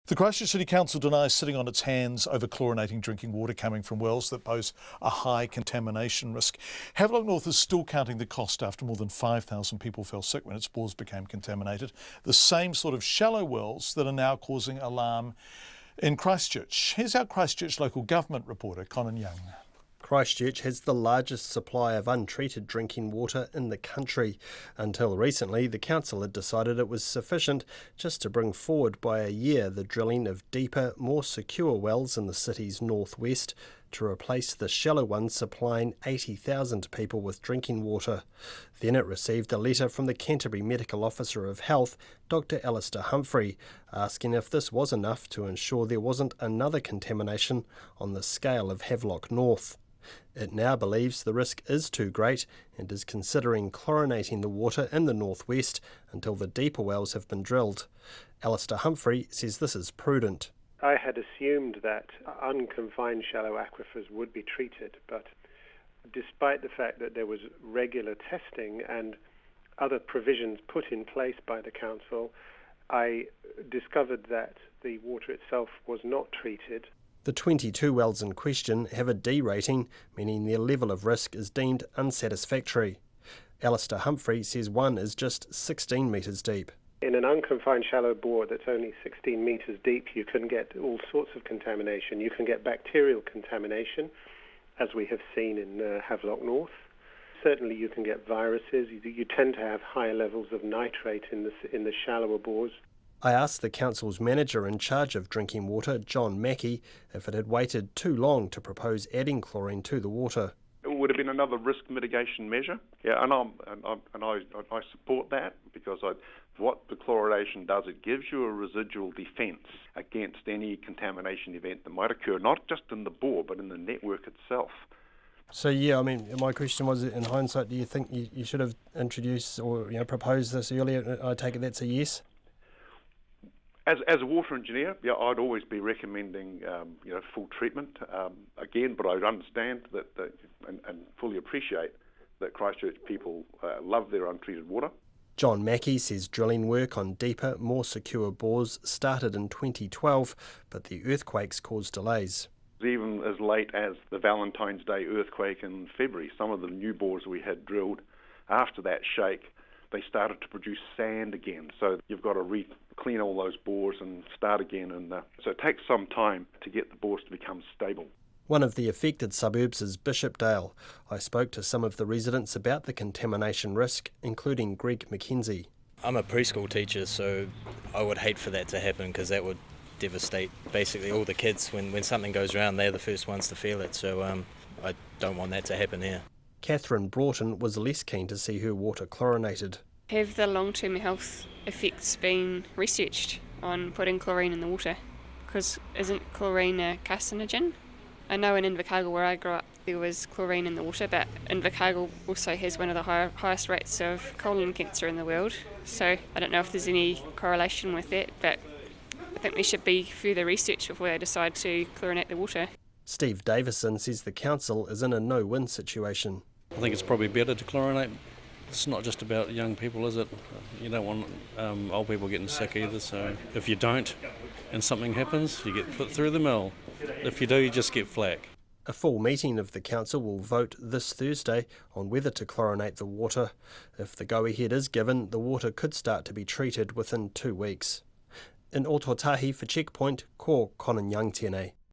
The Christchurch City Council denies sitting on its hands over chlorinating drinking water coming from wells that pose a high contamination risk. Havelock North is still counting the cost after more than 5,000 people fell sick when its bores became contaminated. The same sort of shallow wells that are now causing alarm in Christchurch. Here's our Christchurch Local Government reporter, Conan Young. Christchurch has the largest supply of untreated drinking water in the country. Until recently, the council had decided it was sufficient just to bring forward by a year the drilling of deeper, more secure wells in the city's northwest to replace the shallow ones supplying 80,000 people with drinking water. Then it received a letter from the Canterbury Medical Officer of Health, Dr Alistair Humphrey, asking if this was enough to ensure there wasn't another contamination on the scale of Havelock North. It now believes the risk is too great and is considering chlorinating the water in the northwest until the deeper wells have been drilled. Alistair Humphrey says this is prudent. I had assumed that unconfined shallow aquifers would be treated, but despite the fact that there was regular testing and other provisions put in place by the council, I discovered that the water itself was not treated. The 22 wells in question have a D rating, meaning their level of risk is deemed unsatisfactory. Alistair Humphrey says one is just 16 metres deep. In an unconfined shallow bore that's only 16 metres deep, you can get all sorts of contamination. You can get bacterial contamination, as we have seen in Havelock North. Certainly you can get viruses. You tend to have higher levels of nitrate in the shallower bores. I asked the council's manager in charge of drinking water, John Mackey, if it had waited too long to propose adding chlorine to the water. It would have been another risk mitigation measure. Yeah, and I support that because what the chlorination does, it gives you a residual defence against any contamination event that might occur, not just in the bore, but in the network itself. So yeah, I mean, my question was, in hindsight, do you think you should have introduced or proposed this earlier? I take it that's a yes? As a water engineer, yeah, I'd always be recommending full treatment again, but I understand that and fully appreciate that Christchurch people love their untreated water. John Mackey says drilling work on deeper, more secure bores started in 2012, but the earthquakes caused delays. Even as late as the Valentine's Day earthquake in February, some of the new bores we had drilled after that shake, they started to produce sand again. So you've got to clean all those bores and start again. And so it takes some time to get the bores to become stable. One of the affected suburbs is Bishopdale. I spoke to some of the residents about the contamination risk, including Greg McKenzie. I'm a preschool teacher, so I would hate for that to happen because that would devastate basically all the kids. When something goes around, they're the first ones to feel it. So I don't want that to happen here. Catherine Broughton was less keen to see her water chlorinated. Have the long-term health effects been researched on putting chlorine in the water? Because isn't chlorine a carcinogen? I know in Invercargill where I grew up there was chlorine in the water, but Invercargill also has one of the highest rates of colon cancer in the world. So I don't know if there's any correlation with that, but I think there should be further research before they decide to chlorinate the water. Steve Davison says the council is in a no-win situation. I think it's probably better to chlorinate. It's not just about young people, is it? You don't want old people getting sick either, so if you don't and something happens, you get put through the mill. If you do, you just get flack. A full meeting of the council will vote this Thursday on whether to chlorinate the water. If the go-ahead is given, the water could start to be treated within 2 weeks. In Ototahi for Checkpoint, ko Conan Young tēnei.